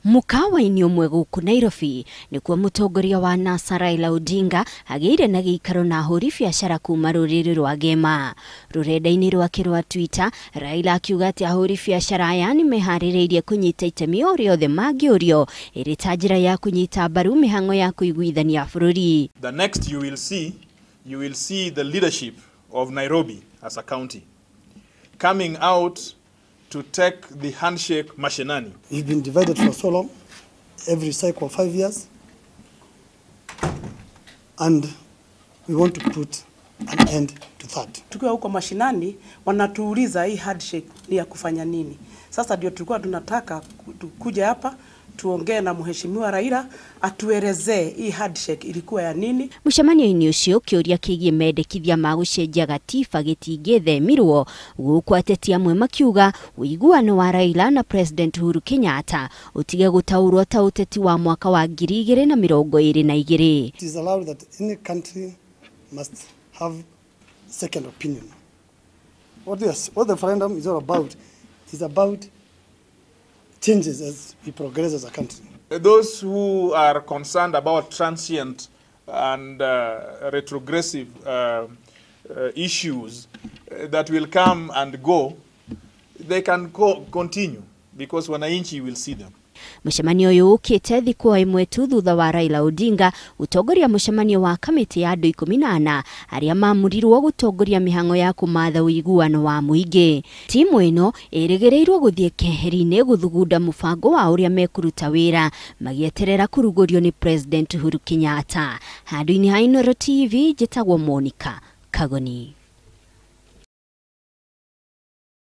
Mukawa-ini umwe guku Nairobi nikuo Mutongoria wa NASA Raila Odinga agiire na giikaro na Ahuri biashara kuuma ruriri rwa Gema. Rurenda-ini rwake rwa Twitter, Raila akiuga ati Ahuri biashara aya ni meharĩrĩirie kunyita itemi o riothe mangĩũrio ĩrĩ ta njĩra ya kunyita mbaru mihang'o ya kuiguithania bururi. The next you will see the leadership of Nairobi as a county coming out to take the handshake mashinani. We've been divided for so long, every cycle of 5 years, and we want to put an end to that. Tukiwa huko mashinani wanatuuliza hii handshake ni ya kufanya nini. Sasa ndio tulikuwa tunataka kuja hapa tuongee na mheshimiwa Raila atuelezee hii handshake ilikuwa ya nini. Mũcemanio-inĩ ũcio kĩũria kĩgiĩ mendekithia ma gũcenjia gatiba gĩtingĩthemirwo, gũkũ ateti amwe makiuga ũiguano wa Raila na President Uhuru Kenyatta ũtige gũtaũrwo ta ũteti wa mwaka wa 2022. It is allowed that any country must have second opinion. What the referendum is all about is about changes as we progress as a country. Those who are concerned about transient and retrogressive issues that will come and go, they can continue because wananchi will see them. Mũcemanio ũyũ ũkĩte thikũ ĩmwe tu thutha wa Raila Odinga gũtongoria mũcemanio wa kamĩtĩ ya andũ 14 arĩa mamurirwo gũtongoria mihang'o ya kũmatha ũiguano wa mũingĩ. Timu ĩno ĩrĩgĩrĩirwo gũthiĩ keheri-inĩ gũthugunda mũbango wa ũrĩa mekũruta wĩra magĩeterera kũrugũrio nĩ President Uhuru Kenyatta. Handũ-inĩ ha Inooro TV njĩtagwo Monica Kagoni.